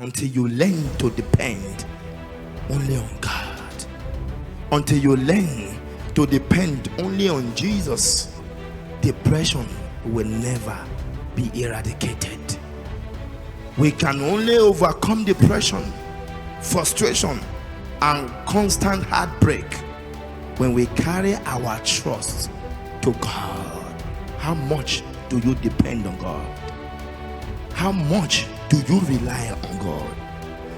until you learn to depend only on God, until you learn to depend only on Jesus, depression will never be eradicated. We can only overcome depression, frustration, and constant heartbreak when we carry our trust to God. How much do you depend on God? How much do you rely on God?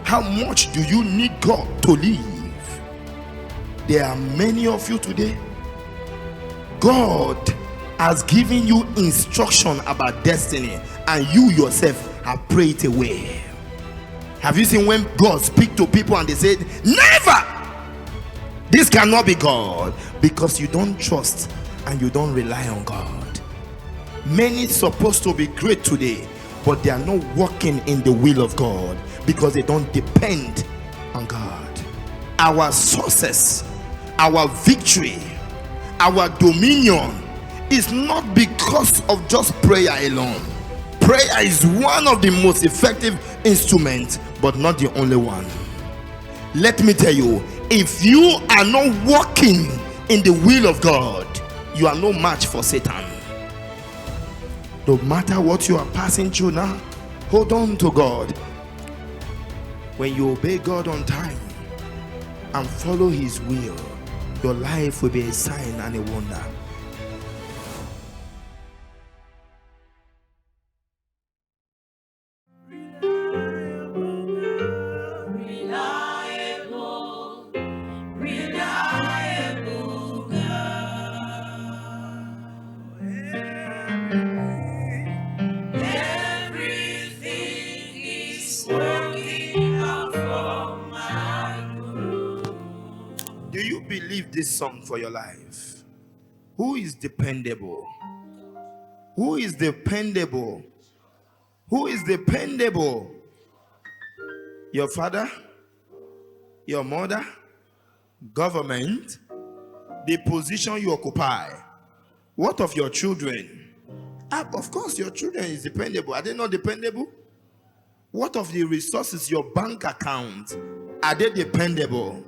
How much do you need God to live? There are many of you today. God has given you instruction about destiny, and you yourself have prayed away. Have you seen when God speaks to people and they say, never, this cannot be God? Because you don't trust and you don't rely on God. Many supposed to be great today, but they are not walking in the will of God because they don't depend on God. Our success, our victory, our dominion is not because of just prayer alone. Prayer is one of the most effective instruments, but not the only one. Let me tell you, if you are not walking in the will of God, you are no match for Satan. No matter what you are passing through now, hold on to God. When you obey God on time and follow his will, your life will be a sign and a wonder. Do you believe this song for your life? Who is dependable? Who is dependable? Who is dependable? Your father? Your mother? Government? The position you occupy? What of your children? Of course, your children is dependable. Are they not dependable? What of the resources, your bank account? Are they dependable?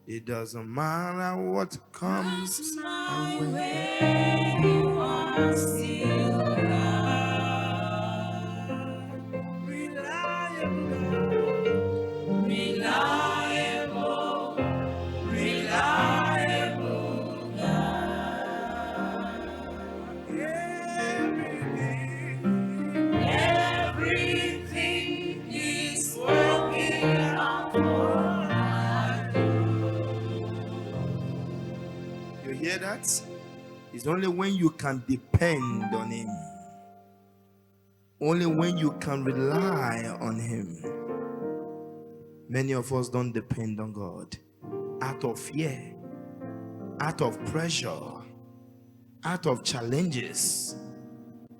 It doesn't matter what comes my way, you are still God. Reliable, reliable, reliable God. Everything is working out for my good. You hear that? It's only when you can depend on him, only when you can rely on him. Many of us don't depend on God out of fear, out of pressure, out of challenges.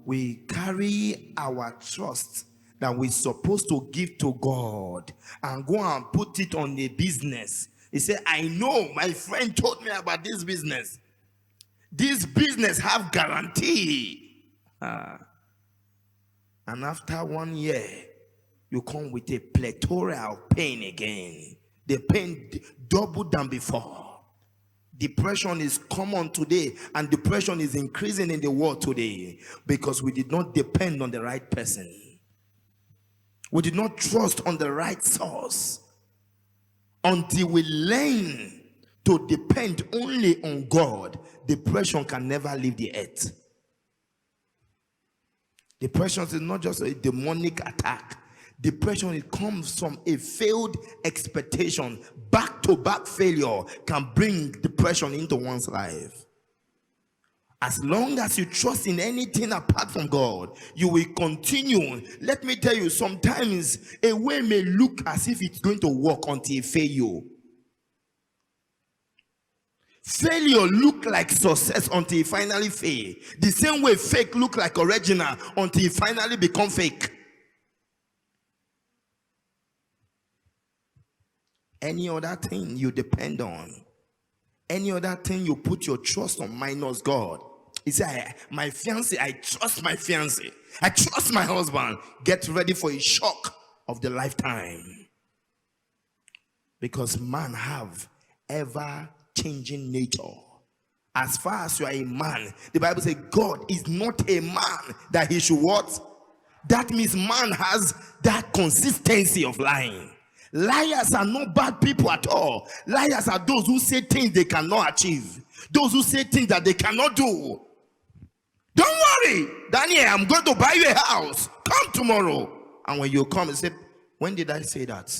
We carry our trust that we're supposed to give to God and go and put it on a business. He said, I know, my friend told me about this business. This business have guarantee. And after 1 year, you come with a plethora of pain again. The pain doubled than before. Depression is common today, and depression is increasing in the world today because we did not depend on the right person. We did not trust on the right source. Until we learn to depend only on God, depression can never leave the earth. Depression is not just a demonic attack. Depression, it comes from a failed expectation. Back-to-back failure can bring depression into one's life. As long as you trust in anything apart from God, you will continue. Let me tell you, sometimes a way may look as if it's going to work until it fails you. Failure look like success until it finally fail. The same way fake look like original until it finally become fake. Any other thing you depend on, any other thing you put your trust on minus God. He said, my fiancé, I trust my fiancé. I trust my husband. Get ready for a shock of the lifetime. Because man have ever-changing nature. As far as you are a man, the Bible says God is not a man that he should what? That means man has that consistency of lying. Liars are not bad people at all. Liars are those who say things they cannot achieve. Those who say things that they cannot do. Don't worry, Daniel, I'm going to buy you a house. Come tomorrow. And when you come and say, when did I say that?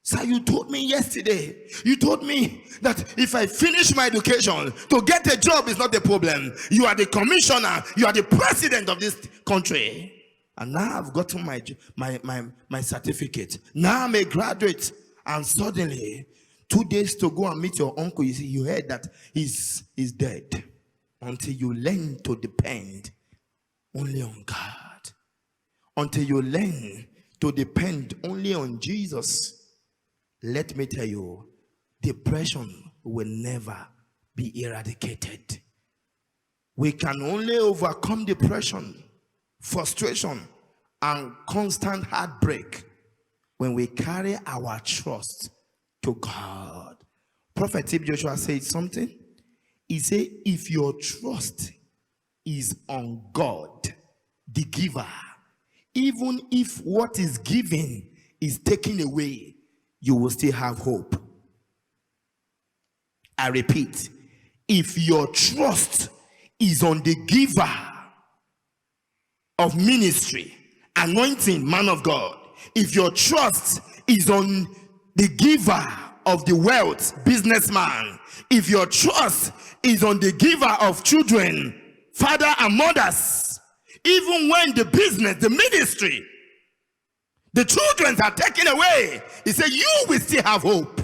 Sir, you told me yesterday. You told me that if I finish my education, to get a job is not the problem. You are the commissioner. You are the president of this country. And now I've gotten my certificate. Now I'm a graduate. And suddenly, 2 days to go and meet your uncle, you see, you heard that he's dead. Until you learn to depend only on God. Until you learn to depend only on Jesus. Let me tell you, depression will never be eradicated. We can only overcome depression, frustration, and constant heartbreak when we carry our trust to God. Prophet Joshua said something. He said, if your trust is on God, the giver, even if what is given is taken away, you will still have hope. I repeat, if your trust is on the giver of ministry, anointing, man of God, if your trust is on the giver of the wealth, businessman, if your trust is on the giver of children, father and mothers, even when the business, the ministry, the children are taken away, he said you will still have hope.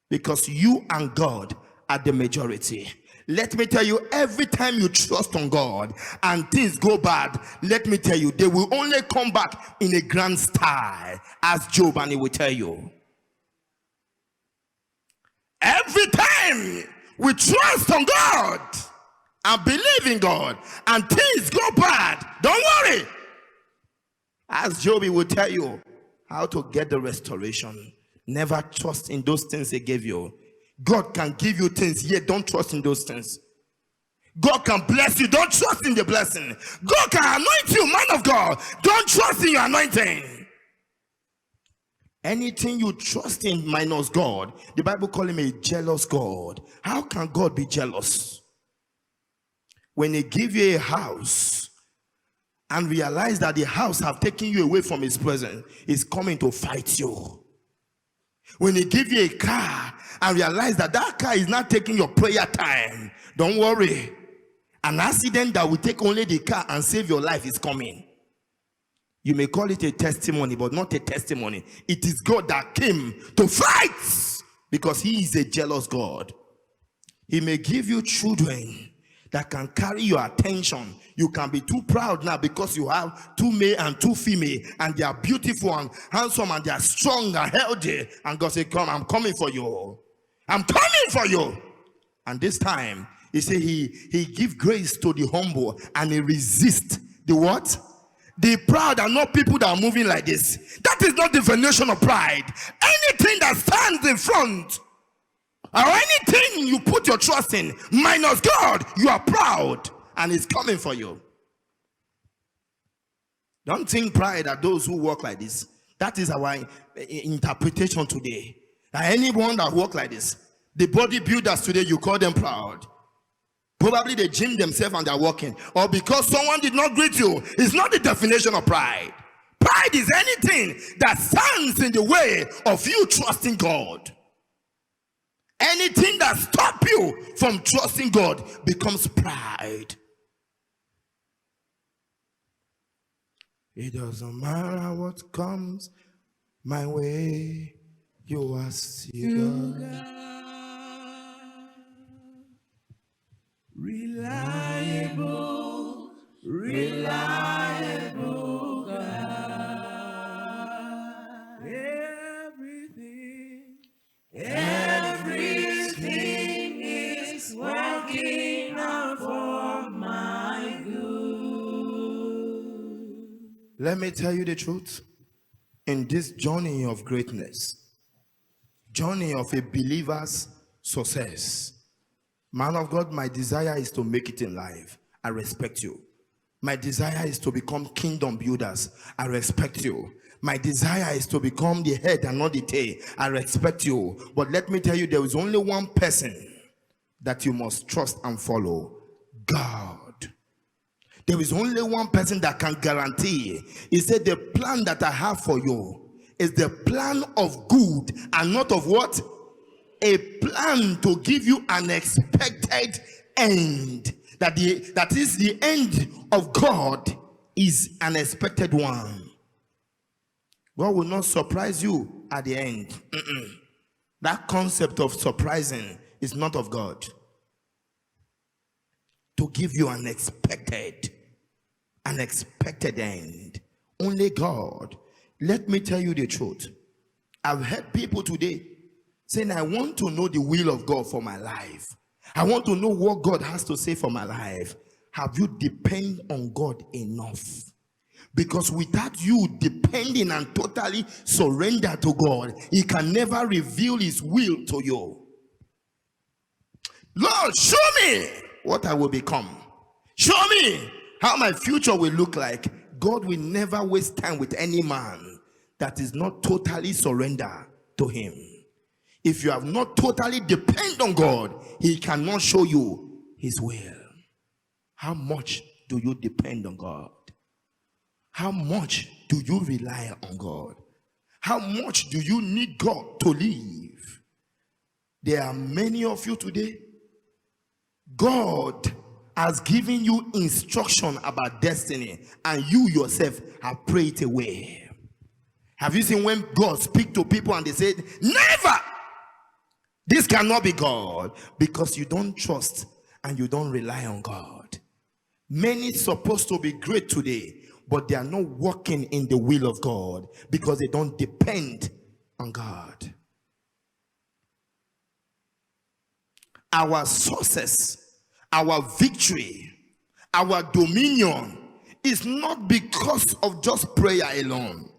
Because you and God are the majority. Let me tell you, every time you trust on God and things go bad, let me tell you, they will only come back in a grand style. Ask Job and he will tell you. Every time we trust on God and believe in God and things go bad, don't worry. As Job, he will tell you how to get the restoration. Never trust in those things he gave you. God can give you things, yet don't trust in those things. God can bless you, don't trust in the blessing. God can anoint you, man of God, don't trust in your anointing. Anything you trust in minus God, the Bible calls him a jealous God. How can God be jealous? When he give you a house, and realize that the house have taken you away from his presence, is coming to fight you. When he give you a car and realize that that car is not taking your prayer time, don't worry. An accident that will take only the car and save your life is coming. You may call it a testimony, but not a testimony. It is God that came to fight, because he is a jealous God. He may give you children that can carry your attention. You can be too proud now because you have 2 male and 2 female, and they are beautiful and handsome and they are strong and healthy. And God said, come, I'm coming for you. I'm coming for you. And this time, he said he give grace to the humble and he resist the what? The proud are not people that are moving like this. That is not the definition of pride. Anything that stands in front or anything you put your trust in minus God, you are proud and it's coming for you. Don't think pride are those who walk like this. That is our interpretation today. That anyone that walk like this, the bodybuilders today, you call them proud. Probably they gym themselves and they're walking. Or because someone did not greet you. It's not the definition of pride. Pride is anything that stands in the way of you trusting God. Anything that stops you from trusting God becomes pride. It doesn't matter what comes my way, you are still God. Reliable, reliable God. Everything is working out for my good. Let me tell you the truth. in this journey of greatness, journey of a believer's success. Man of God, my desire is to make it in life. I respect you. My desire is to become kingdom builders. I respect you. My desire is to become the head and not the tail. I respect you. But let me tell you, there is only one person that you must trust and follow: God. There is only one person that can guarantee. He said, the plan that I have for you is the plan of good and not of what? A plan to give you an expected end. That is the end of God is an expected one. God will not surprise you at the end. That concept of surprising is not of God. To give you an expected end. Only God. Let me tell you the truth. I've heard people today saying, I want to know the will of God for my life. I want to know what God has to say for my life. Have you depended on God enough? Because without you depending and totally surrender to God, He can never reveal His will to you. Lord, show me what I will become. Show me how my future will look like. God will never waste time with any man that is not totally surrendered to Him. If you have not totally depended on God, He cannot show you His will. How much do you depend on God? How much do you rely on God? How much do you need God to live? There are many of you today. God has given you instruction about destiny, and you yourself have prayed away. Have you seen when God speaks to people and they say, never! This cannot be God, because you don't trust and you don't rely on God. Many supposed to be great today, but they are not walking in the will of God because they don't depend on God. Our success, our victory, our dominion is not because of just prayer alone.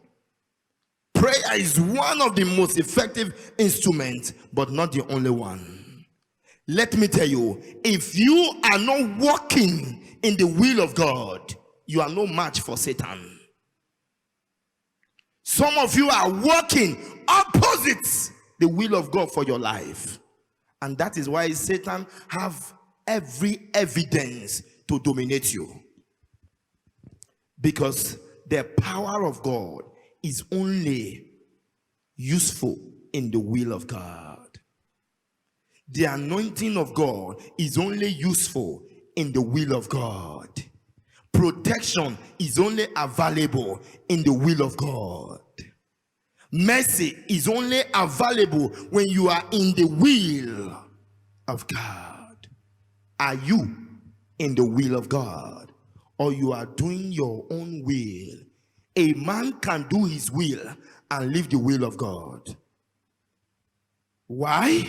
Prayer is one of the most effective instruments, but not the only one. Let me tell you, if you are not walking in the will of God, you are no match for Satan. Some of you are walking opposite the will of God for your life. And that is why Satan have every evidence to dominate you. Because the power of God is only useful in the will of God. The anointing of God is only useful in the will of God. Protection is only available in the will of God. Mercy is only available when you are in the will of God. Are you in the will of God, or you are doing your own will? A man can do his will and leave the will of God. Why?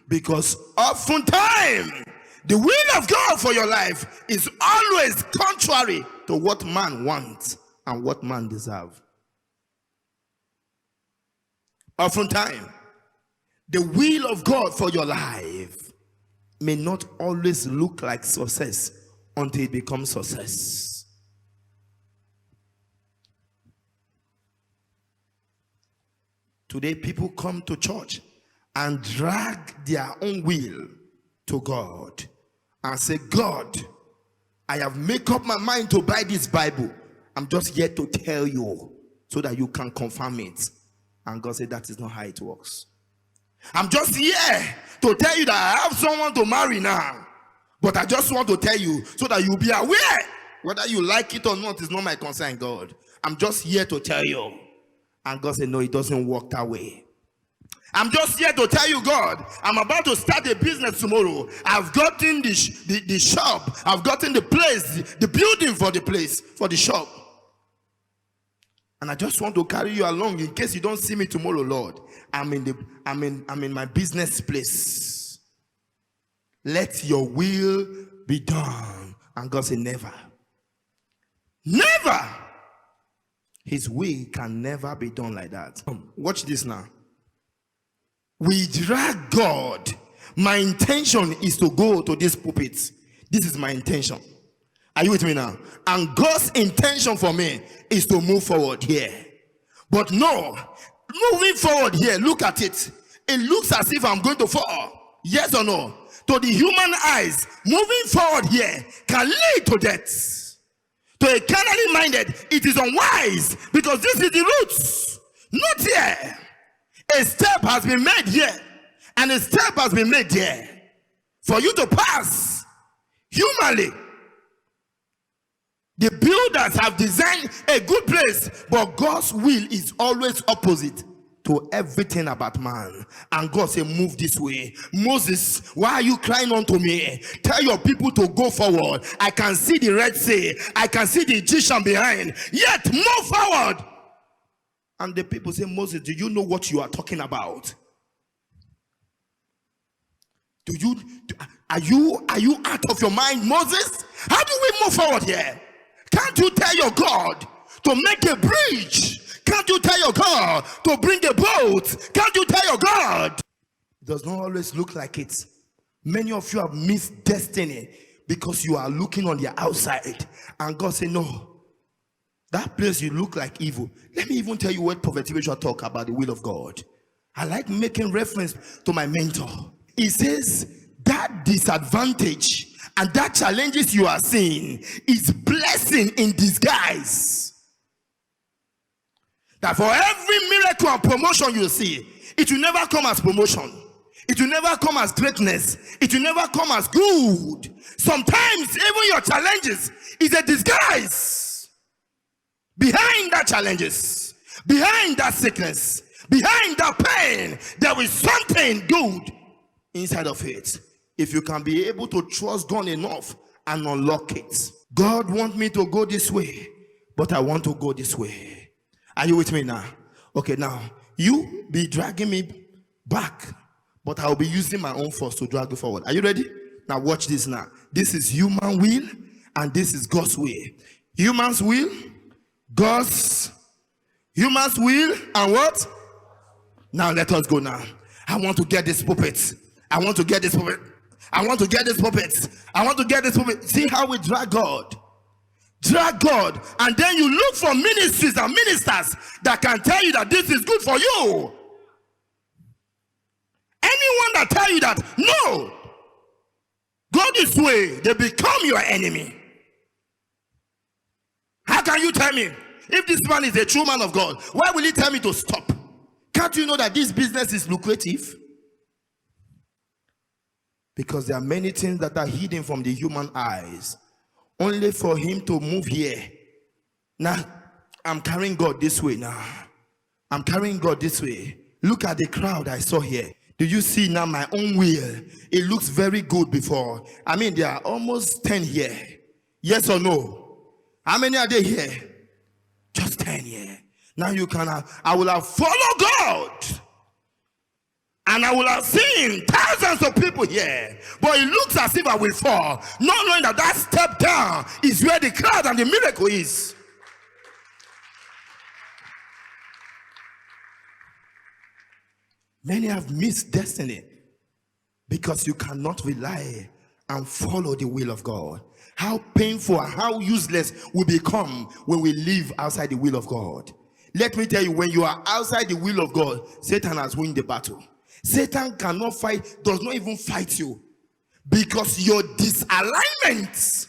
Because oftentimes the will of God for your life is always contrary to what man wants and what man deserves. Oftentimes, the will of God for your life may not always look like success until it becomes success. Today, people come to church and drag their own will to God and say, God, I have made up my mind to buy this Bible. I'm just here to tell you so that you can confirm it. And God said, that is not how it works. I'm just here to tell you that I have someone to marry now. But I just want to tell you so that you'll be aware. Whether you like it or not is not my concern, God. I'm just here to tell you. And God said, no, it doesn't work that way. I'm just here to tell you, God, I'm about to start a business tomorrow. I've gotten the shop. I've gotten the place, the building for the place, for the shop. And I just want to carry you along in case you don't see me tomorrow, Lord. I'm in my business place. Let your will be done. And God said, never. Never. His will can never be done like that. Watch this now. We drag God. My intention is to go to this pulpit. This is my intention. Are you with me now? And God's intention for me is to move forward here. But no, moving forward here, look at it. It looks as if I'm going to fall. Yes or no? To the human eyes, moving forward here can lead to death. To a carnally minded, it is unwise, because this is the roots, not here. A step has been made here, and a step has been made there for you to pass humanly. The builders have designed a good place, but God's will is always opposite to everything about man. And God said, move this way. Moses, why are you crying unto me? Tell your people to go forward. I can see the Red Sea. I can see the Egyptian behind. Yet move forward. And the people say, Moses, do you know what you are talking about? Are you out of your mind, Moses? How do we move forward here? Can't you tell your God to make a bridge? Can't you tell your God to bring a boat? Can't you tell your God? It does not always look like it. Many of you have missed destiny because you are looking on the outside. And God said, no, that place you look like evil. Let me even tell you what Prophet Joshua talk about the will of God. I like making reference to my mentor. He says that disadvantage and that challenges you are seeing is blessing in disguise. That for every miracle and promotion you see, it will never come as promotion. It will never come as greatness. It will never come as good. Sometimes even your challenges is a disguise. Behind that challenges, behind that sickness, behind that pain, there is something good inside of it. If you can be able to trust God enough and unlock it. God wants me to go this way, but I want to go this way. Are you with me now? Okay, now you be dragging me back, but I'll be using my own force to drag you forward. Are you ready? Now watch this now. This is human will and this is God's will. Human's will, human's will, and what? Now let us go now. I want to get this puppet. I want to get this puppet. I want to get this puppet. I want to get this puppet. See how we drag God. Drag God, and then you look for ministries and ministers that can tell you that this is good for you. Anyone that tell you that no, go this way, they become your enemy. How can you tell me if this man is a true man of God? Why will he tell me to stop? Can't you know that this business is lucrative? Because there are many things that are hidden from the human eyes, only for him to move here. Now, I'm carrying God this way now. I'm carrying God this way. Look at the crowd I saw here. Do you see now my own will? It looks very good before. I mean, there are almost 10 here. Yes or no? How many are there here? Just 10 here. Now you can have, I will have followed God. And I will have seen thousands of people here. But it looks as if I will fall, not knowing that that step down is where the crowd and the miracle is. Many have missed destiny because you cannot rely and follow the will of God. How painful and how useless we become when we live outside the will of God. Let me tell you, when you are outside the will of God, Satan has won the battle. Satan cannot fight, does not even fight you, because your disalignment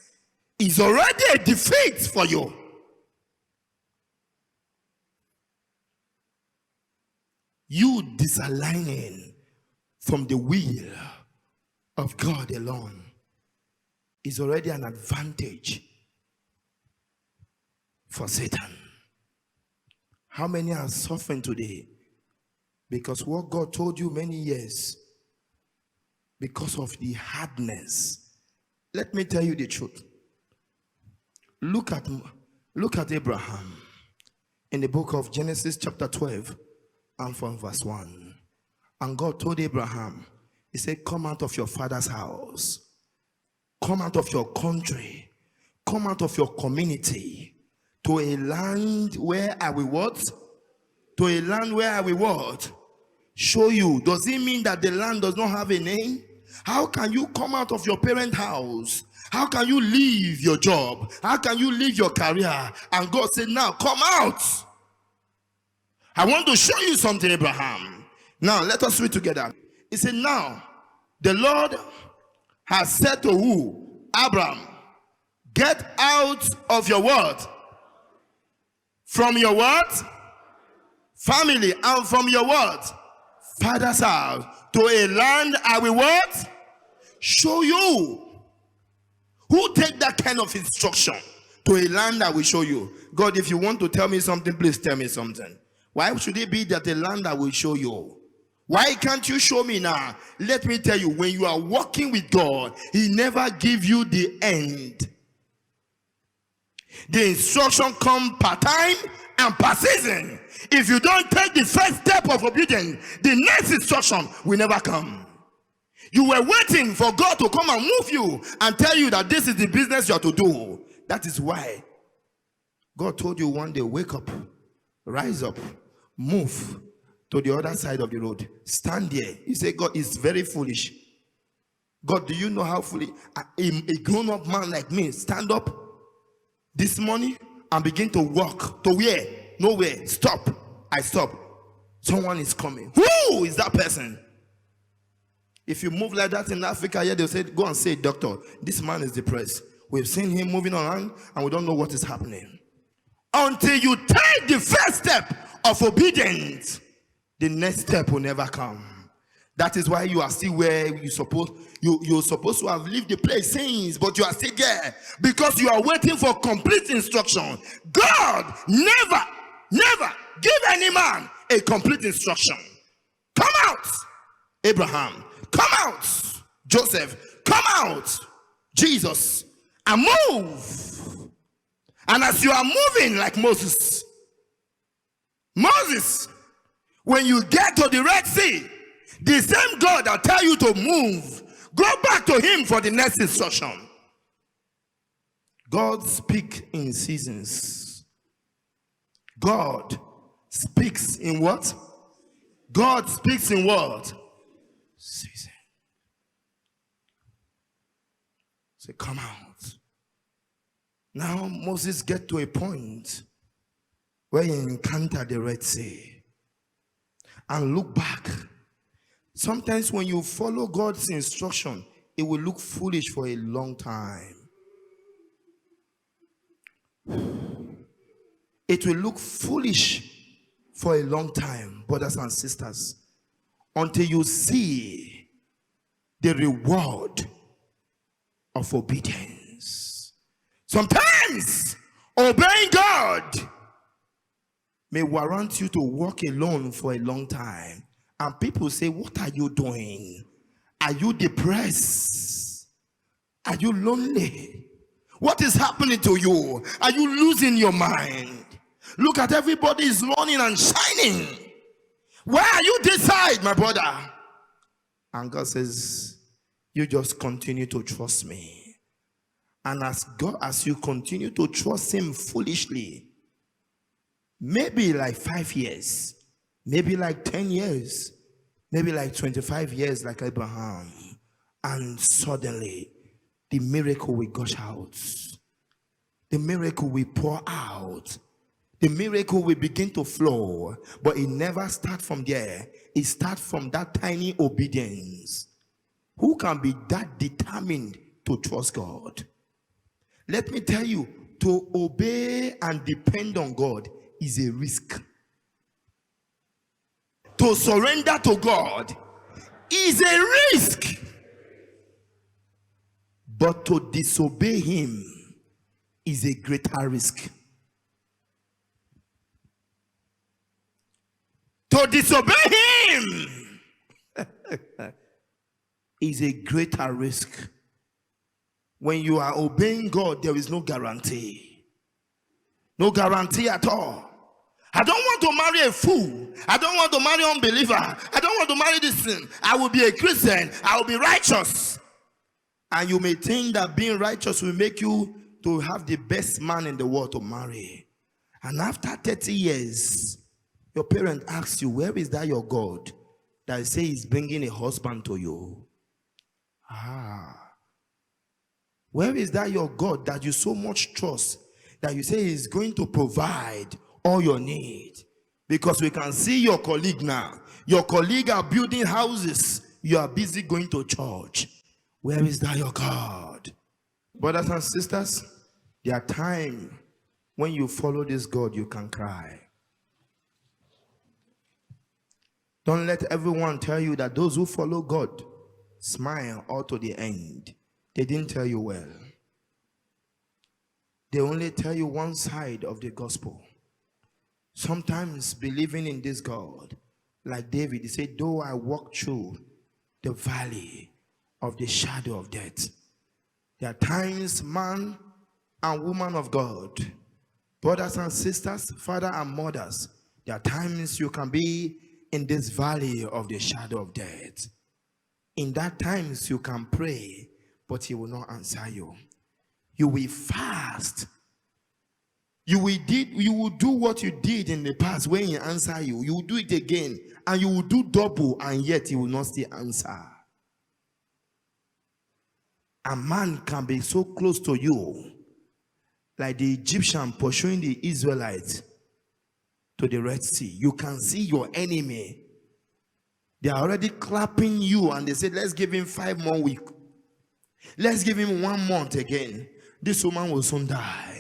is already a defeat for you. You disaligning from the will of God alone is already an advantage for Satan. How many are suffering today? Because what God told you many years, because of the hardness. Let me tell you the truth. Look at Abraham in the book of Genesis chapter 12 and from verse 1. And God told Abraham, he said, come out of your father's house, come out of your country, come out of your community To a land where I will what? To a land where I will what? Show you. Does it mean that the land does not have a name? How can you come out of your parent house? How can you leave your job? How can you leave your career? And God said, now come out. I want to show you something, Abraham. Now let us read together. He said, now the Lord has said to who? Abraham, get out of your what? From your what? Family, and from your what? Father's house, to a land I will what? Show you. Who take that kind of instruction? To a land I will show you. God, if you want to tell me something, please tell me something. Why should it be that the land I will show you? Why can't you show me now? Let me tell you, when you are walking with God, He never gives you the end. The instruction comes per time and per season. If you don't take the first step of obedience, the next instruction will never come. You were waiting for God to come and move you and tell you that this is the business you are to do. That is why God told you one day, wake up, rise up, move to the other side of the road. Stand there. You say, God is very foolish. God, do you know how foolish? A grown-up man like me, stand up this morning and begin to walk. To where? Nowhere. Stop. I stop. Someone is coming. Who is that person? If you move like that in Africa, yeah, they'll say, go and say, doctor, this man is depressed. We've seen him moving around and we don't know what is happening. Until you take the first step of obedience, the next step will never come. That is why you are still where you're supposed to have lived the place since, but you are still there because you are waiting for complete instruction. God never give any man a complete instruction. Come out, Abraham. Come out, Joseph. Come out, Jesus, and move. And as you are moving like Moses, when you get to the Red Sea, the same God that tell you to move, go back to Him for the next instruction. God speaks in seasons. God speaks in what? God speaks in what? Season. Say, come out. Now Moses get to a point where he encountered the Red Sea and look back. Sometimes when you follow God's instruction, it will look foolish for a long time. It will look foolish for a long time, brothers and sisters, until you see the reward of obedience. Sometimes obeying God may warrant you to walk alone for a long time. And people say, what are you doing? Are you depressed? Are you lonely? What is happening to you? Are you losing your mind? Look at everybody is running and shining. Why are you this side, my brother? And God says, you just continue to trust me. And as you continue to trust Him foolishly, maybe like 5 years, maybe like 10 years, maybe like 25 years like Abraham, and suddenly the miracle will gush out. The miracle will pour out. The miracle will begin to flow. But it never starts from there. It starts from that tiny obedience. Who can be that determined to trust God? Let me tell you, to obey and depend on God is a risk. To surrender to God is a risk. But to disobey Him is a greater risk. To disobey Him is a greater risk. When you are obeying God, there is no guarantee. No guarantee at all. I don't want to marry a fool. I don't want to marry an unbeliever. I don't want to marry this thing. I will be a Christian. I will be righteous. And you may think that being righteous will make you to have the best man in the world to marry. And after 30 years, your parent asks you, where is that your God that say is bringing a husband to you? Where is that your God that you so much trust that you say is going to provide all your need? Because we can see your colleague now. Your colleague are building houses. You are busy going to church. Where is that your God? Brothers and sisters, there are times when you follow this God, you can cry. Don't let everyone tell you that those who follow God smile all to the end. They didn't tell you well. They only tell you one side of the gospel. Sometimes believing in this God, like David, he said, though I walk through the valley of the shadow of death. There are times, man and woman of God, brothers and sisters, father and mothers, there are times you can be in this valley of the shadow of death. In that times you can pray, but he will not answer you. You will fast. You will do what you did in the past when he answered you. You will do it again, and you will do double, and yet he will not still answer. A man can be so close to you, like the Egyptian pursuing the Israelites to the Red Sea. You can see your enemy. They are already clapping you, and they say, let's give him 5 more weeks. Let's give him 1 month again. This woman will soon die.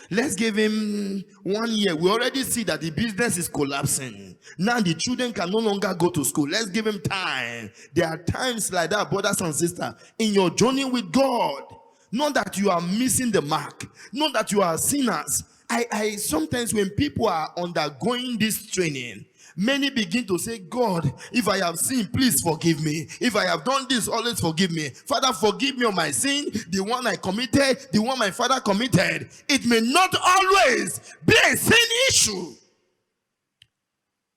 Let's give him 1 year. We already see that the business is collapsing. Now the children can no longer go to school. Let's give him time. There are times like that, brothers and sisters, in your journey with God. Not that you are missing the mark. Not that you are sinners. I sometimes when people are undergoing this training, many begin to say, God, if I have sinned, please forgive me. If I have done this, always forgive me. Father, forgive me of my sin, the one I committed, the one my father committed. It may not always be a sin issue.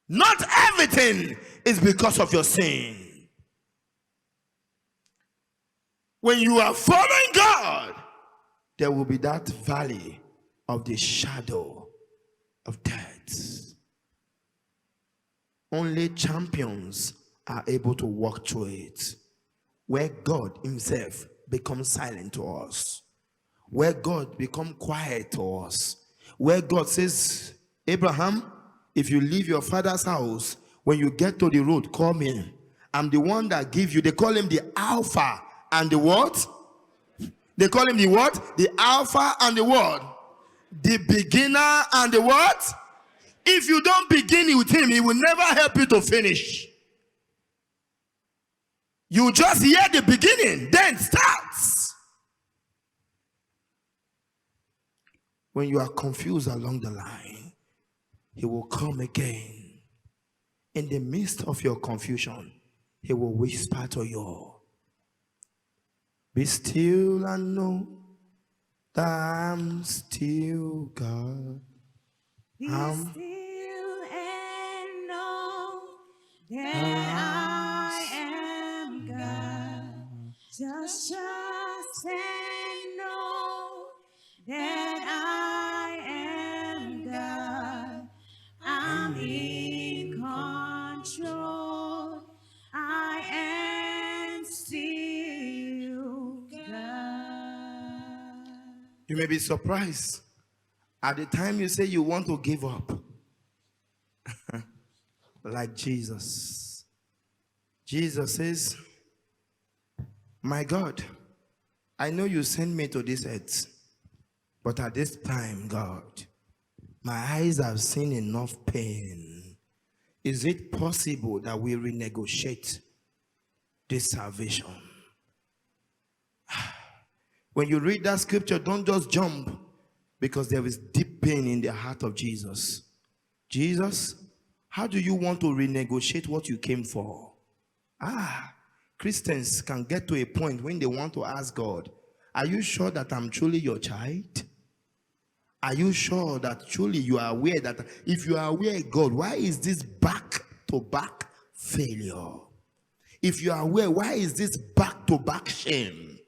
Not everything is because of your sin. When you are following God, there will be that valley of the shadow of death. Only champions are able to walk through it. Where God himself becomes silent to us. Where God becomes quiet to us. Where God says, Abraham, if you leave your father's house, when you get to the road, call me. I'm the one that give you. They call him the Alpha and the what? They call him the what? The Alpha and the what? The beginner and the what? If you don't begin with him, he will never help you to finish. You just hear the beginning, then starts. When you are confused along the line, he will come again. In the midst of your confusion, he will whisper to you, be still and know that I'm still God. Be still and know that I am God. Just trust and know that I am God. I'm in control. I am still God. You may be surprised at the time you say you want to give up. Like Jesus. Jesus says, my God, I know you sent me to this earth, but at this time, God, my eyes have seen enough pain. Is it possible that we renegotiate this salvation? When you read that scripture, don't just jump, because there is deep pain in the heart of Jesus. Jesus, how do you want to renegotiate what you came for? Christians can get to a point when they want to ask God, are you sure that I'm truly your child? Are you sure that truly you are aware that if you are aware, God, why is this back-to-back failure? If you are aware, why is this back-to-back shame?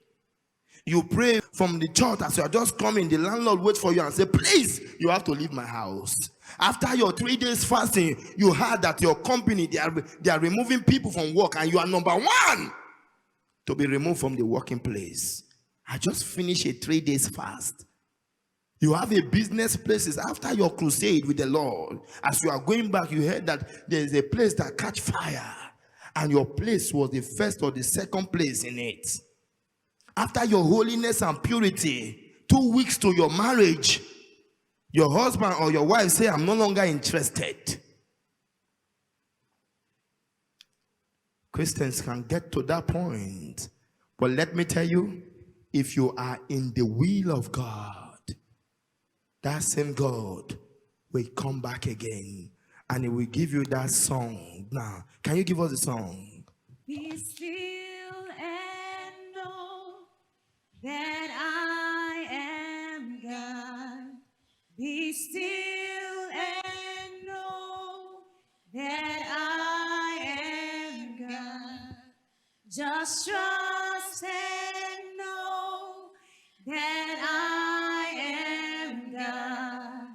You pray from the church as you are just coming, the landlord waits for you and say, please, you have to leave my house. After your 3 days fasting, you heard that your company, they are removing people from work, and you are number one to be removed from the working place. I just finished a 3 days fast. You have a business places after your crusade with the Lord. As you are going back, you heard that there is a place that catch fire, and your place was the first or the second place in it. After your holiness and purity, 2 weeks to your marriage, your husband or your wife say, I'm no longer interested. Christians can get to that point. But let me tell you, if you are in the will of God, that same God will come back again, and he will give you that song. Now, can you give us the song? Be still and know that I am God. Be still and know that I am God. Just trust and know that I am God.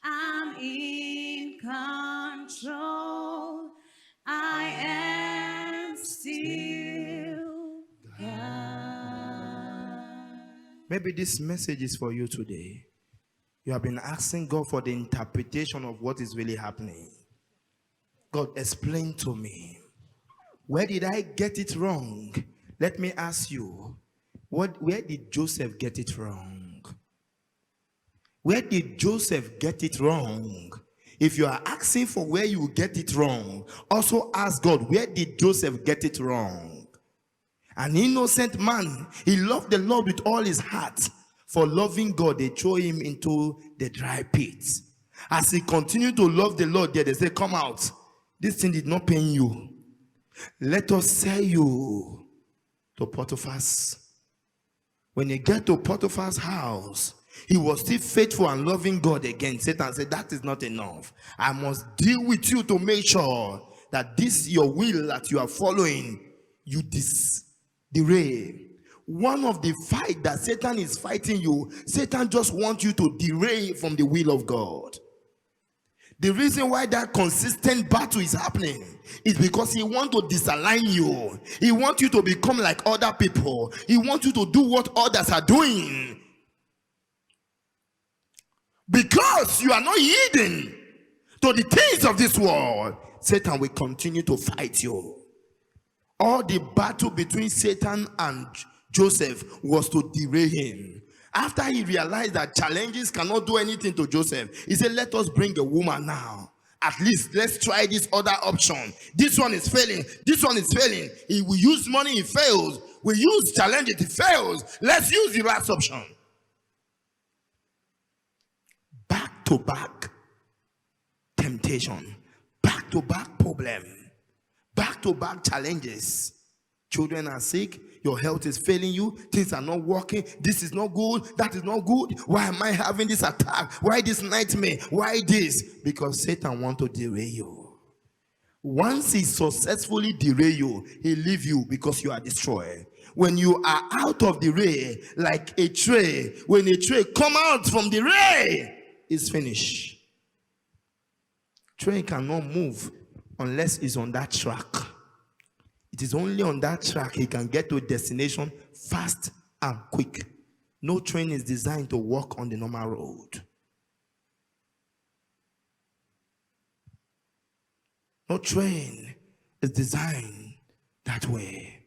I'm in control. I am still God. Maybe this message is for you today. You have been asking God for the interpretation of what is really happening. God, explain to me. Where did I get it wrong? Let me ask you, where did Joseph get it wrong? Where did Joseph get it wrong? If you are asking for where you get it wrong, also ask God, where did Joseph get it wrong? An innocent man, he loved the Lord with all his heart. For loving God, they throw him into the dry pit. As he continued to love the Lord there, they say, come out. This thing did not pain you. Let us sell you to Potiphar's. When he get to Potiphar's house, he was still faithful and loving God again. Satan said, that is not enough. I must deal with you to make sure that this your will that you are following, you derail. One of the fight that Satan is fighting you, Satan just wants you to derail from the will of God. The reason why that consistent battle is happening is because he wants to disalign you. He wants you to become like other people. He wants you to do what others are doing. Because you are not yielding to the things of this world, Satan will continue to fight you. All the battle between Satan and Joseph was to derail him. After he realized that challenges cannot do anything to Joseph, he said, let us bring a woman now. At least let's try this other option. This one is failing. This one is failing. He will use money, he fails. We use challenges, he fails. Let's use the last option. Back to back temptation. Back to back problem. Back to back challenges. Children are sick. Your health is failing you. Things are not working. This is not good. That is not good. Why am I having this attack? Why this nightmare? Why this? Because Satan wants to derail you. Once he successfully derail you, he leave you because you are destroyed. When you are out of the ray, like a tray, when a tray come out from the ray, it's finished. Train cannot move unless it's on that track. It is only on that track he can get to a destination fast and quick. No train is designed to walk on the normal road. No train is designed that way.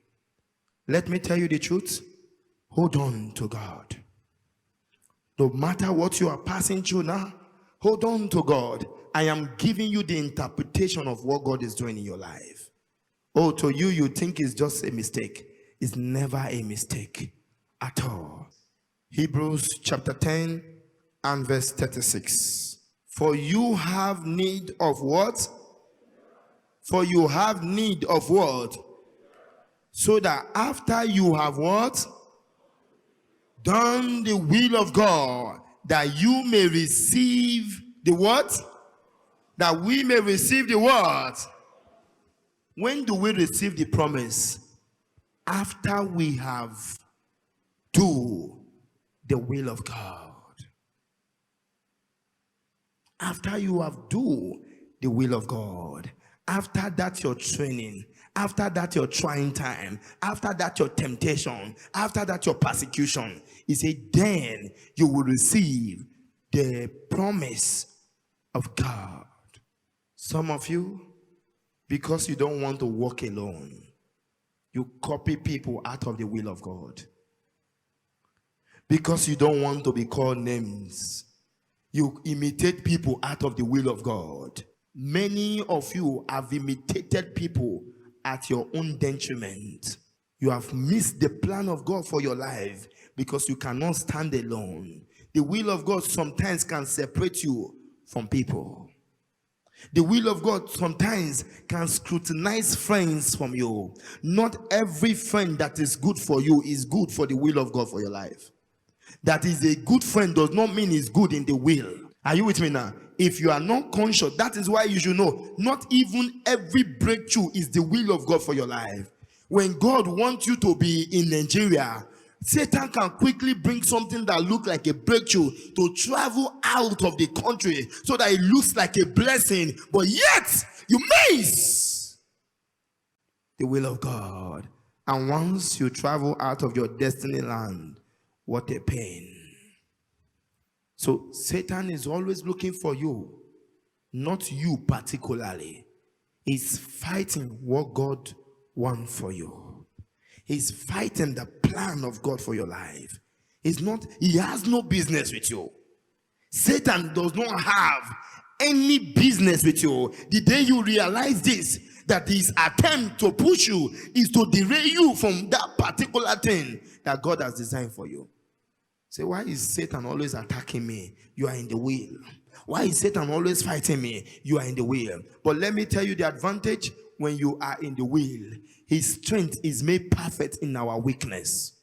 Let me tell you the truth. Hold on to God. No matter what you are passing through now, hold on to God. I am giving you the interpretation of what God is doing in your life. Oh, to you, you think it's just a mistake. It's never a mistake at all. Hebrews chapter 10 and verse 36. For you have need of what? For you have need of what? So that after you have what? Done the will of God, that you may receive the what? That we may receive the what? When do we receive the promise? After we have do the will of God. After you have do the will of God, after that your training, after that your trying time, after that your temptation, after that your persecution, he said, then you will receive the promise of God. Some of you, because you don't want to walk alone, you copy people out of the will of God. Because you don't want to be called names, you imitate people out of the will of God. Many of you have imitated people at your own detriment. You have missed the plan of God for your life because you cannot stand alone. The will of God sometimes can separate you from people. The will of God sometimes can scrutinize friends from you. Not every friend that is good for you is good for the will of God for your life. That is a good friend does not mean he's good in the will. Are you with me now? If you are not conscious, that is why you should know, not even every breakthrough is the will of God for your life. When God wants you to be in Nigeria, Satan can quickly bring something that looks like a breakthrough to travel out of the country so that it looks like a blessing, but yet you miss the will of God. And once you travel out of your destiny land, what a pain. So Satan is always looking for you, not you particularly. He's fighting what God wants for you. He's fighting the plan of God for your life. He has no business with you. Satan does not have any business with you. The day you realize this, that his attempt to push you is to derail you from that particular thing that God has designed for you. Say, why is Satan always attacking me? You are in the will. Why is Satan always fighting me? You are in the will. But let me tell you the advantage when you are in the will. His strength is made perfect in our weakness.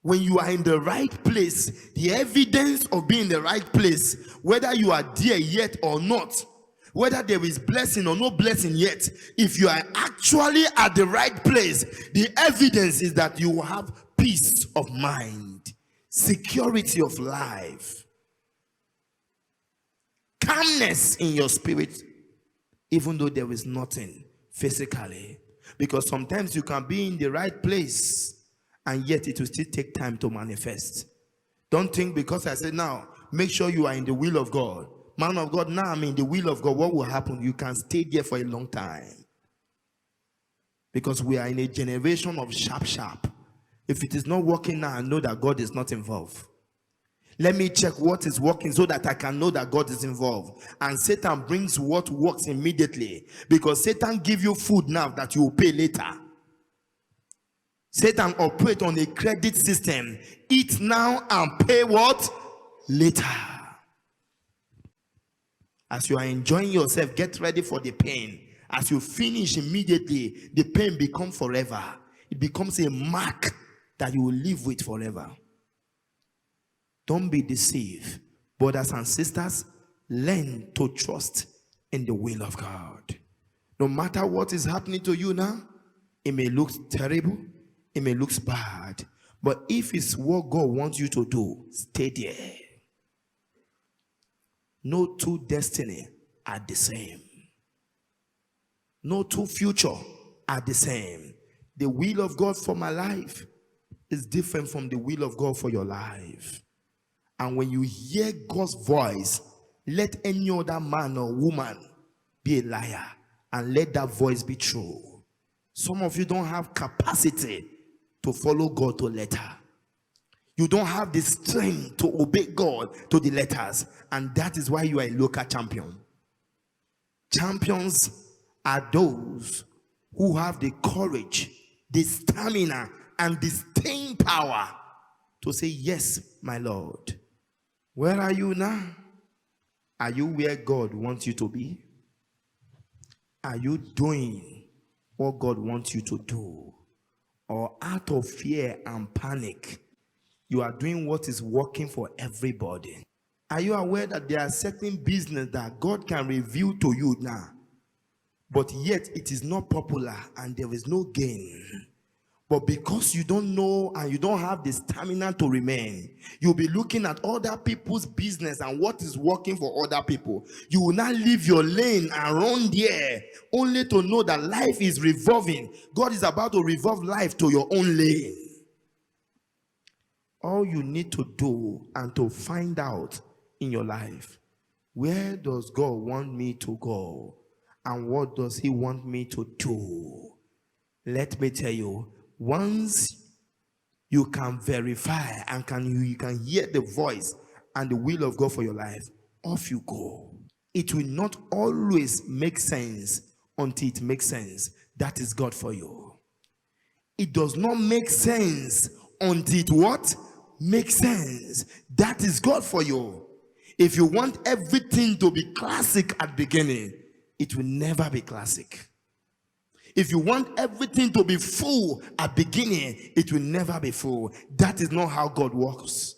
When you are in the right place, the evidence of being in the right place, whether you are there yet or not, whether there is blessing or no blessing yet, if you are actually at the right place, the evidence is that you will have peace of mind, security of life, calmness in your spirit, even though there is nothing physically. Because sometimes you can be in the right place and yet it will still take time to manifest. Don't think because I said now, make sure you are in the will of God. Man of God, now I'm in the will of God. What will happen? You can stay there for a long time. Because we are in a generation of sharp. If it is not working now, I know that God is not involved. Let me check what is working so that I can know that God is involved. And Satan brings what works immediately. Because Satan gives you food now that you will pay later. Satan operates on a credit system. Eat now and pay what? Later. As you are enjoying yourself, get ready for the pain. As you finish immediately, the pain becomes forever. It becomes a mark that you will live with forever. Don't be deceived. Brothers and sisters, learn to trust in the will of God. No matter what is happening to you now, it may look terrible, it may look bad, but if it's what God wants you to do, stay there. No two destiny are the same. No two future are the same. The will of God for my life is different from the will of God for your life. And when you hear God's voice, let any other man or woman be a liar and let that voice be true. Some of you don't have capacity to follow God to letter. You don't have the strength to obey God to the letters, and that is why you are a local champion. Champions are those who have the courage, the stamina, and the staying power to say, yes, my Lord. Where are you now? Are you where God wants you to be? Are you doing what God wants you to do? Or out of fear and panic, you are doing what is working for everybody? Are you aware that there are certain business that God can reveal to you now, but yet it is not popular and there is no gain? But because you don't know and you don't have the stamina to remain, you'll be looking at other people's business and what is working for other people. You will not leave your lane and run there, only to know that life is revolving. God is about to revolve life to your own lane. All you need to do and to find out in your life, where does God want me to go? And what does he want me to do? Let me tell you, once you can verify and you can hear the voice and the will of God for your life, off you go. It will not always make sense until it makes sense. That is God for you. It does not make sense until it what? Makes sense. That is God for you. If you want everything to be classic at beginning, it will never be classic. If you want everything to be full at beginning, it will never be full. That is not how God works.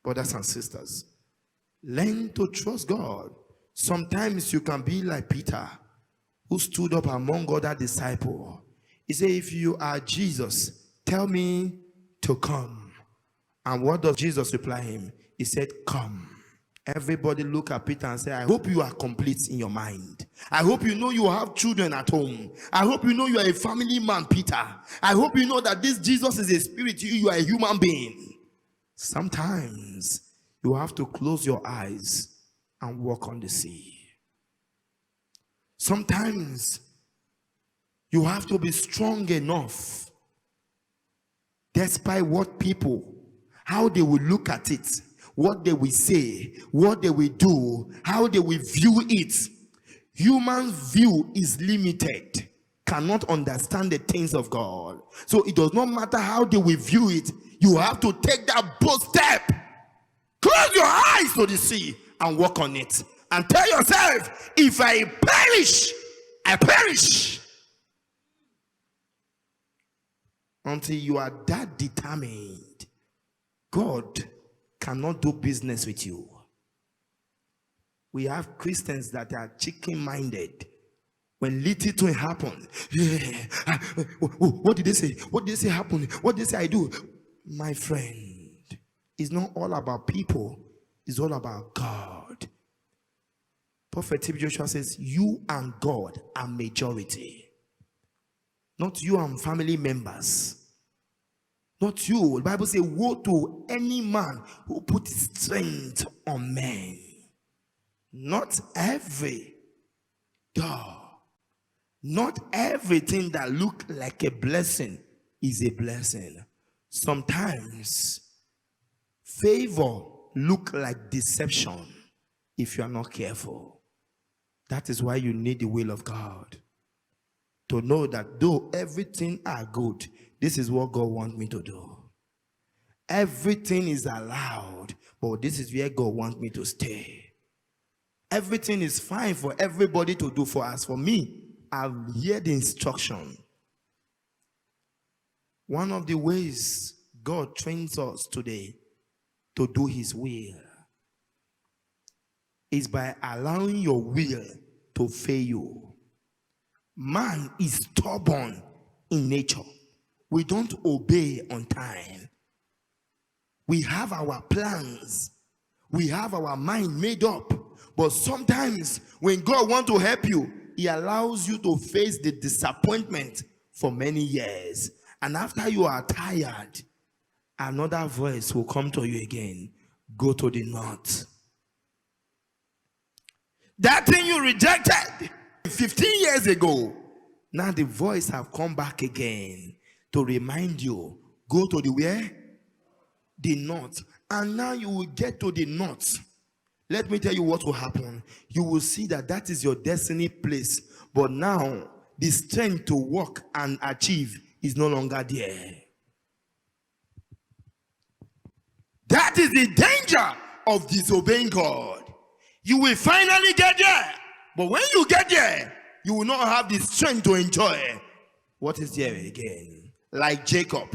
Brothers and sisters, learn to trust God. Sometimes you can be like Peter, who stood up among other disciples. He said, if you are Jesus, tell me to come. And what does Jesus reply him? He said, come. Everybody look at Peter and say, I hope you are complete in your mind. I hope you know you have children at home. I hope you know you are a family man, Peter. I hope you know that this Jesus is a spirit, you are a human being. Sometimes you have to close your eyes and walk on the sea. Sometimes you have to be strong enough, despite what people, how they will look at it, what they will say, what they will do, how they will view it. Human view is limited, cannot understand the things of God. So it does not matter how they will view it. You have to take that bold step. Close your eyes to the sea and walk on it. And tell yourself, if I perish, I perish. Until you are that determined, God cannot do business with you. We have Christians that are chicken-minded. When little thing happen, what did they say? What did they say happened? What did they say I do? My friend, it's not all about people. It's all about God. Prophet Joshua says, you and God are majority. Not you and family members. Not you. The Bible says, woe to any man who puts strength on men. Not every door. Not everything that looks like a blessing is a blessing. Sometimes favor looks like deception if you are not careful. That is why you need the will of God. To know that though everything are good, this is what God wants me to do. Everything is allowed, but this is where God wants me to stay. Everything is fine for everybody to do. For us, for me, I've heard the instruction. One of the ways God trains us today to do his will is by allowing your will to fail you. Man is stubborn in nature. We don't obey on time. We have our plans. We have our mind made up. But sometimes when God wants to help you, he allows you to face the disappointment for many years. And after you are tired, another voice will come to you again. Go to the north. That thing you rejected 15 years ago, now the voice have come back again to remind you, go to the where? The north. And now you will get to the north. Let me tell you what will happen. You will see that that is your destiny place. But now, the strength to work and achieve is no longer there. That is the danger of disobeying God. You will finally get there. But when you get there, you will not have the strength to enjoy. What is there again? Like Jacob.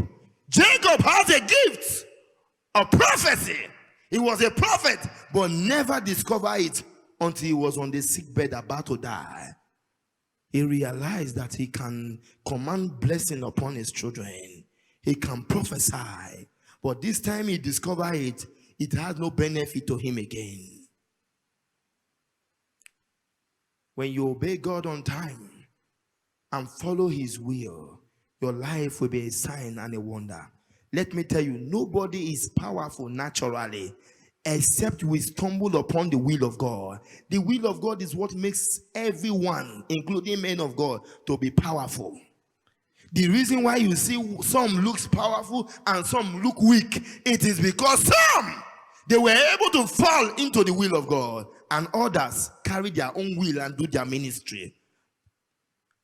Jacob has a gift, a prophecy. He was a prophet, but never discovered it until he was on the sick bed about to die. He realized that he can command blessing upon his children. He can prophesy. But this time he discovered it has no benefit to him again. When you obey God on time and follow his will, your life will be a sign and a wonder. Let me tell you, nobody is powerful naturally except we stumble upon the will of God. The will of God is what makes everyone, including men of God, to be powerful. The reason why you see some looks powerful and some look weak, it is because some, they were able to fall into the will of God, and others carry their own will and do their ministry.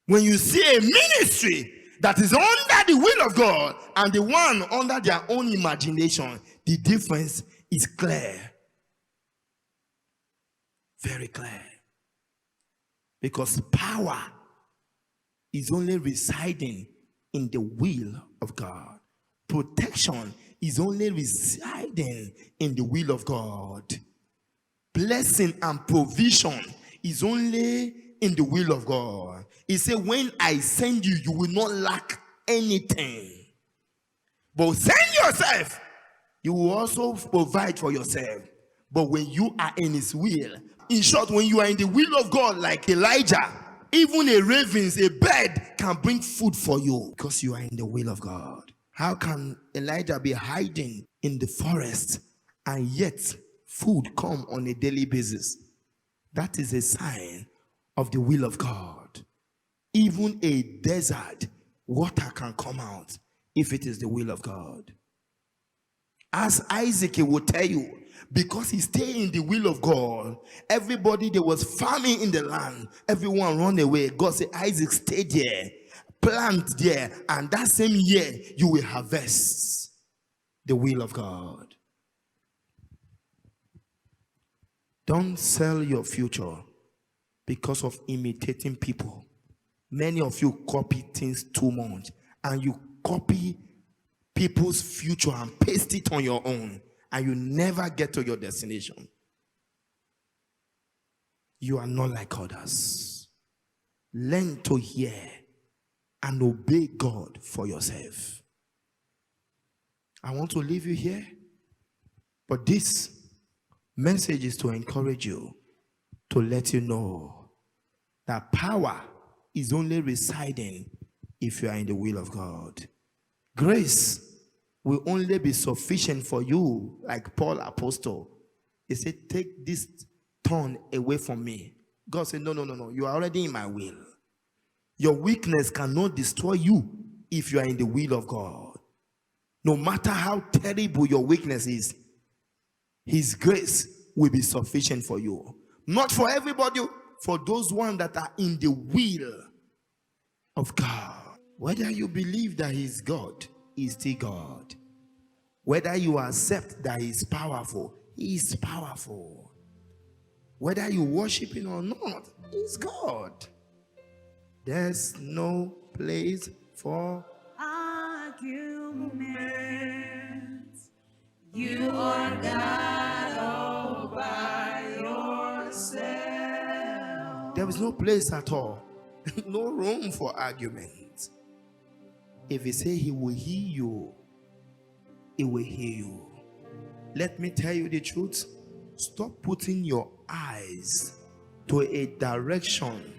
When you see a ministry that is under the will of God and the one under their own imagination, the difference is clear. Very clear. Because power is only residing in the will of God. Protection is only residing in the will of God. Blessing and provision is only in the will of God. He said, when I send you, you will not lack anything. But send yourself, you will also provide for yourself. But when you are in his will, in short, when you are in the will of God, like Elijah, even a raven, a bird can bring food for you because you are in the will of God. How can Elijah be hiding in the forest and yet food come on a daily basis? That is a sign of the will of God. Even a desert, water can come out if it is the will of God. As Isaac will tell you, because he stayed in the will of God, everybody, there was famine in the land, everyone run away. God said, Isaac, stay there, plant there, and that same year you will harvest. The will of God. Don't sell your future because of imitating people. Many of you copy things too much, and you copy people's future and paste it on your own, and you never get to your destination. You are not like others. Learn to hear and obey God for yourself. I want to leave you here, but this message is to encourage you, to let you know that power is only residing if you are in the will of God. Grace will only be sufficient for you, like Paul apostle. He said, take this thorn away from me. God said, no, you are already in my will. Your weakness cannot destroy you if you are in the will of God. No matter how terrible your weakness is, his grace will be sufficient for you. Not for everybody, for those ones that are in the will of God. Whether you believe that he is God, he is still God. Whether you accept that he is powerful, he is powerful. Whether you worship him or not, he is God. There's no place for arguments. You are God all by yourself. There is no place at all. No room for argument. If he say he will hear you, he will hear you. Let me tell you the truth. Stop putting your eyes to a direction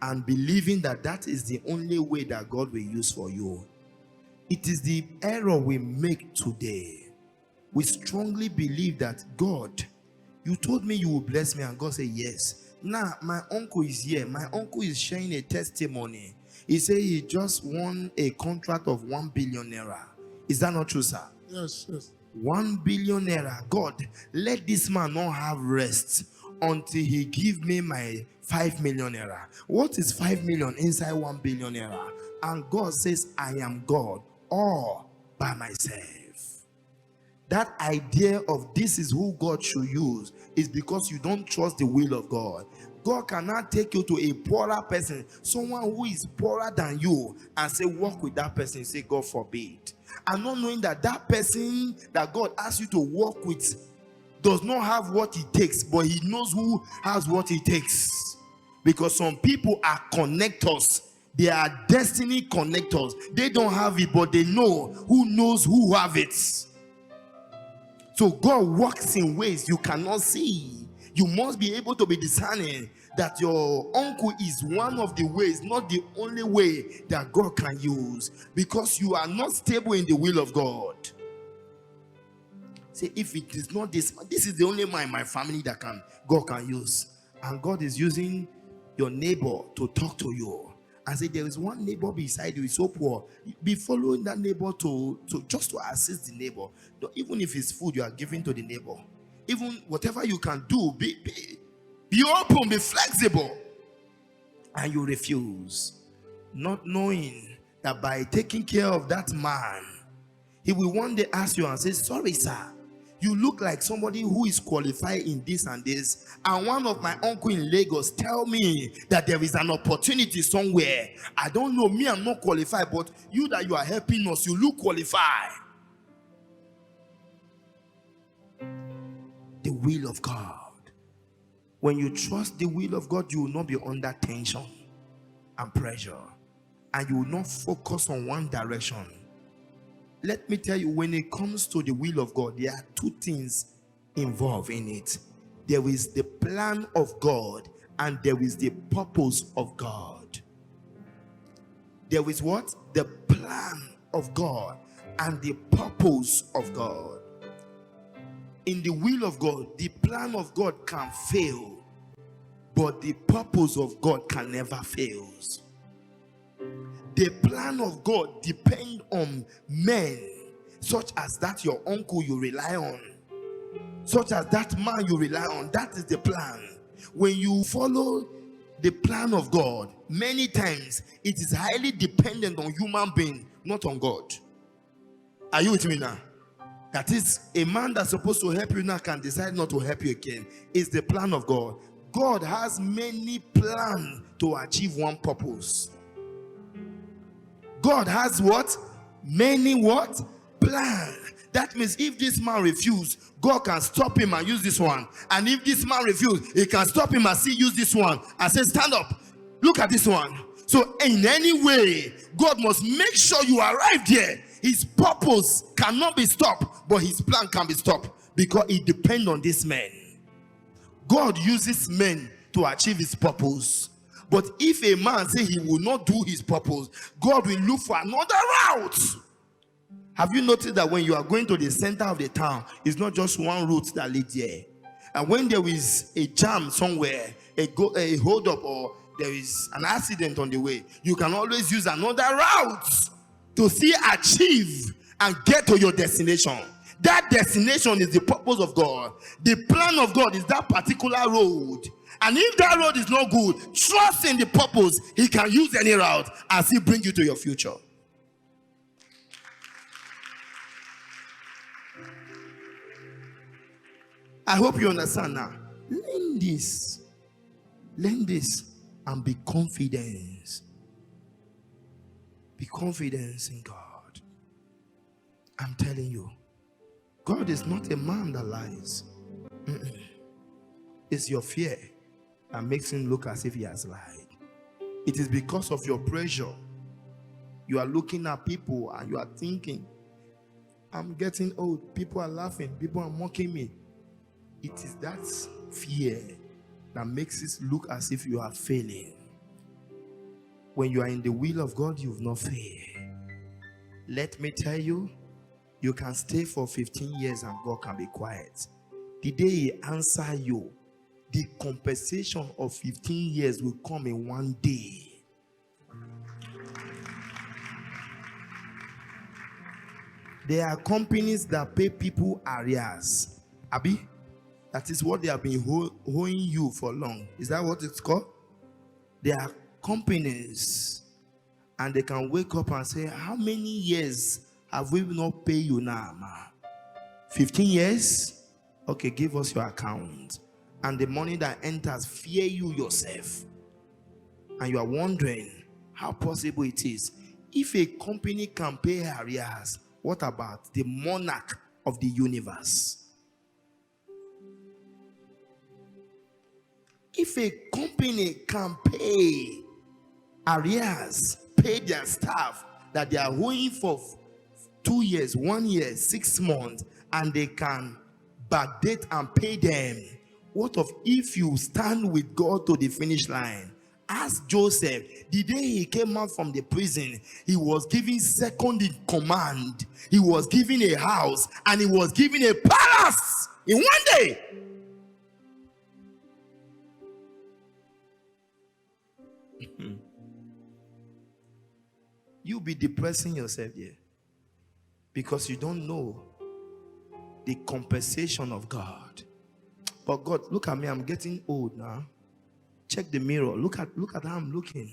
and believing that that is the only way that God will use for you. It is the error we make today. We strongly believe that God, you told me you will bless me, and God said yes. Now my uncle is here. My uncle is sharing a testimony. He said he just won a contract of 1 billion naira. Is that not true, sir? Yes. 1 billion naira. God, let this man not have rest until he give me my 5 million naira. What is 5 million inside 1 billion naira? And God says, I am God all by myself. That idea of this is who God should use is because you don't trust the will of God. God cannot take you to a poorer person, someone who is poorer than you, and say, walk with that person. Say, God forbid. And not knowing that that person that God asks you to walk with does not have what it takes, but he knows who has what it takes. Because some people are connectors. They are destiny connectors. They don't have it, but they know who knows who have it. So God works in ways you cannot see. You must be able to be discerning that your uncle is one of the ways, not the only way that God can use, because you are not stable in the will of God. Say, if it is not this is the only man in my family that God can use. And God is using your neighbor to talk to you. And say, there is one neighbor beside you, is so poor. Be following that neighbor to just to assist the neighbor. Even if it's food you are giving to the neighbor, even whatever you can do, be open, be flexible. And you refuse, not knowing that by taking care of that man, he will one day ask you and say, sorry sir, you look like somebody who is qualified in this and this, and one of my uncle in Lagos tell me that there is an opportunity somewhere. I don't know, me, I'm not qualified, but you that you are helping us, you look qualified. The will of God. When you trust the will of God, you will not be under tension and pressure, and you will not focus on one direction. Let me tell you, when it comes to the will of God, there are two things involved in it. There is the plan of God and there is the purpose of God. There is what? The plan of God and the purpose of God. In the will of God, the plan of God can fail, but the purpose of God can never fail. The plan of God depends on men, such as that your uncle you rely on, such as that man you rely on. That is the plan. When you follow the plan of God, many times it is highly dependent on human being, not on God. Are you with me now? That is, a man that's supposed to help you now can decide not to help you again. It's the plan of God. God has many plans to achieve one purpose. God has what? Many what? Plan. That means if this man refuses, God can stop him and use this one. And if this man refuses, he can stop him and still use this one and say, stand up, look at this one. So in any way, God must make sure you arrive there. His purpose cannot be stopped, but his plan can be stopped, because it depends on this man. God uses men to achieve his purpose. But if a man say he will not do his purpose, God will look for another route. Have you noticed that when you are going to the center of the town, it's not just one route that leads there? And when there is a jam somewhere, a hold up, or there is an accident on the way, you can always use another route to see, achieve, and get to your destination. That destination is the purpose of God. The plan of God is that particular road. And if that road is not good, trust in the purpose. He can use any route and still bring you to your future. I hope you understand now. Learn this, and be confident. Be confident in God. I'm telling you, God is not a man that lies. It's your fear that makes him look as if he has lied. It is because of your pressure. You are looking at people and you are thinking, I'm getting old, people are laughing, people are mocking me. It is that fear that makes it look as if you are failing. When you are in the will of God, you've not failed. Let me tell you, you can stay for 15 years and God can be quiet. The day he answers you, the compensation of 15 years will come in one day. There are companies that pay people arrears. Abi? That is what they have been owing you for long. Is that what it's called? There are companies, and they can wake up and say, how many years have we not paid you now, ma? 15 years? Okay, give us your account. And the money that enters, fear you yourself. And you are wondering how possible it is. If a company can pay arrears, what about the monarch of the universe? If a company can pay arrears, pay their staff that they are owing for 2 years, 1 year, 6 months, and they can backdate and pay them, what of if you stand with God to the finish line? Ask Joseph, the day he came out from the prison, he was given second in command, he was given a house, and he was given a palace in 1 day. You'll be depressing yourself here because you don't know the compensation of God. But God, look at me, I'm getting old now. Check the mirror. Look at how I'm looking.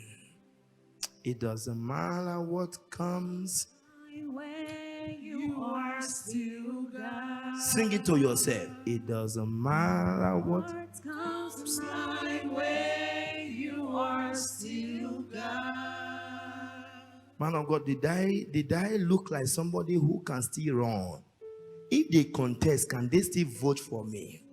It doesn't matter what comes. My way, you are still God. Sing it to yourself. It doesn't matter what comes my way, you are still God. Man of God, did I look like somebody who can still run? If they contest, can they still vote for me?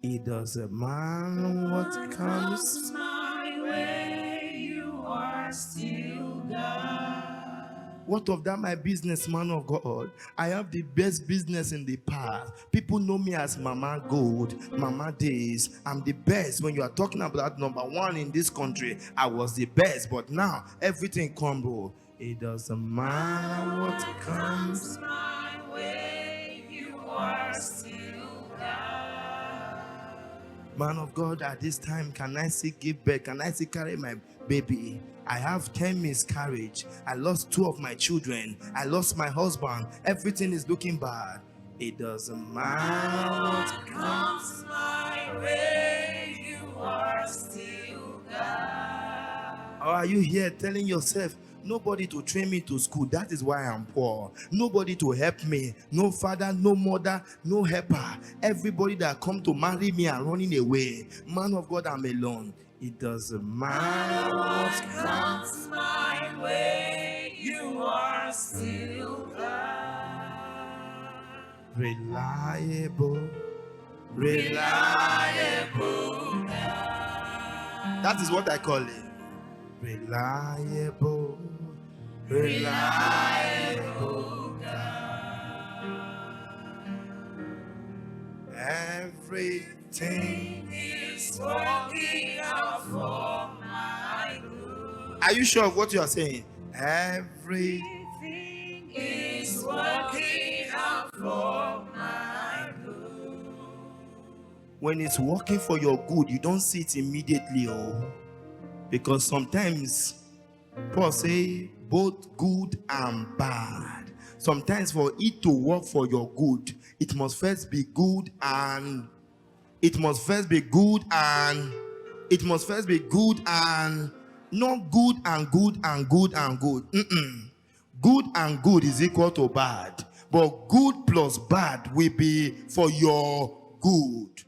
It doesn't matter what comes my way, you are still God. What of that, my business, man of God? I have the best business in the past. People know me as Mama Gold, Mama Days. I'm the best. When you are talking about number one in this country, I was the best. But now, everything crumbles. It doesn't matter what comes my way, you are still God. Man of God, at this time, can I still give birth? Can I still carry my baby? I have 10 miscarriage. I lost 2 of my children. I lost my husband. Everything is looking bad. It doesn't matter what comes my way, you are still God. Or are you here telling yourself, nobody to train me to school, that is why I'm poor. Nobody to help me. No father, no mother, no helper. Everybody that come to marry me are running away. Man of God, I'm alone. It doesn't matter what comes my way, you are still God. Reliable, reliable God. That is what I call it. Reliable, reliable God. Everything is working out for my good. Are you sure of what you are saying? Everything is working out for my good. When it's working for your good, you don't see it immediately, because sometimes Paul say both good and bad. Sometimes for it to work for your good, it must first be good and not good and good and good and good. Good and good is equal to bad, but good plus bad will be for your good.